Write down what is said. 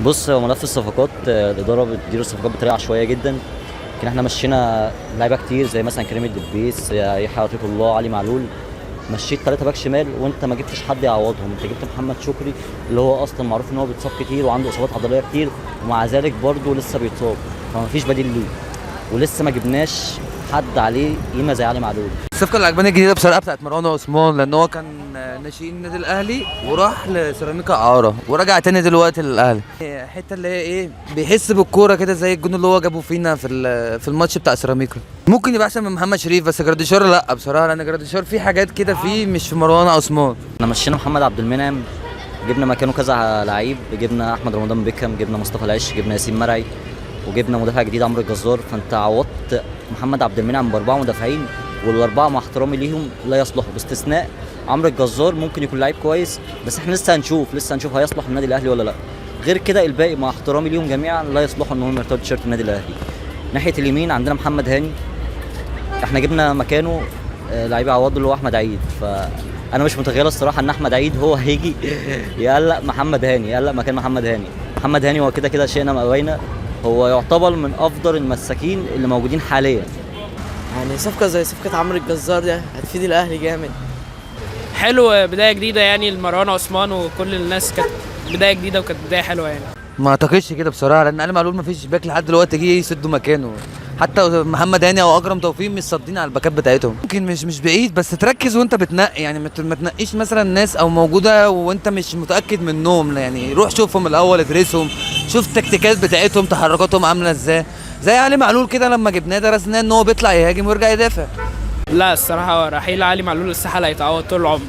بص، هو ملف الصفقات الاداره بتدير الصفقات بطريقه عشوائيه جدا. يمكن احنا مشينا لعيبه كتير زي مثلا كريم الدبيس، يحيى عطيه الله، علي معلول. مشيت 3 باك شمال وانت ما جبتش حد يعوضهم. انت جبت محمد شكري اللي هو اصلا معروف ان هو بيتصاب كتير وعنده اصابات عضليه كتير، ومع ذلك برضه لسه بيتصاب، فما فيش بديل ليه. ولسه ما جبناش حد عليه قيمه زي علي معلول. الصفقه اللي عجباني الجديده بصراحه بتاعت مروان عثمان، لان هو كان ناشئين النادي الاهلي وراح لسيراميكا اعاره ورجع تاني دلوقتي للاهلي. حته اللي هي ايه، بيحس بالكوره كده زي الجون اللي هو جابه فينا في الماتش بتاع سيراميكا. ممكن يبقى احسن من محمد شريف، بس جراديشار لا بصراحه، لان جراديشار في حاجات كده فيه مش في مروان عثمان. احنا مشينا محمد عبد المنعم، جبنا مكانه كذا لعيب، جبنا احمد رمضان بيكهام، جبنا مصطفى العش، جبنا ياسين مرعي، وجبنا مدافع جديد عمرو الجزار. فانت عوضت محمد عبد المنعم ب4 مدافعين، والاربعه مع احترامي ليهم لا يصلحوا، باستثناء عمرو الجزار ممكن يكون لعيب كويس، بس احنا لسه هنشوف هيصلح النادي الاهلي ولا لا. غير كده الباقي مع احترامي ليهم جميعا لا يصلحوا ان هم يرتدوا تيشيرت النادي الاهلي. ناحيه اليمين عندنا محمد هاني، احنا جبنا مكانه لعيب عوض اللي هو احمد عيد. فانا مش متخيله الصراحه ان احمد عيد هو هيجي يقلق محمد هاني، يقلق مكان محمد هاني. محمد هاني هو كده كده شئنا ام ابينا، هو يعتبر من افضل المساكين اللي موجودين حاليا. يعني صفقة زي صفقة عمرو الجزار ده هتفيد الأهلي جامد. حلو، بداية جديدة يعني لمروان عثمان وكل الناس، كانت بداية جديدة وكانت بداية حلوة يعني. ما اعتقدش كده بصراحه، لان علي معلول ما فيش باك لحد دلوقتي جه يسدوا مكانه. حتى محمد هاني او اكرم توفيق مش صادين على الباكات بتاعتهم. ممكن مش بعيد، بس تركز وانت بتنقي، يعني ما تنقيش مثلا ناس او موجوده وانت مش متاكد منهم. يعني روح شوفهم الاول، ادرسهم، شوف التكتيكات بتاعتهم، تحركاتهم عامله ازاي. زي علي معلول كده لما جبناه درسناه ان هو بيطلع يهاجم ويرجع يدافع. لا الصراحة رحيل علي معلول الساحة هيتعوض طول العمر.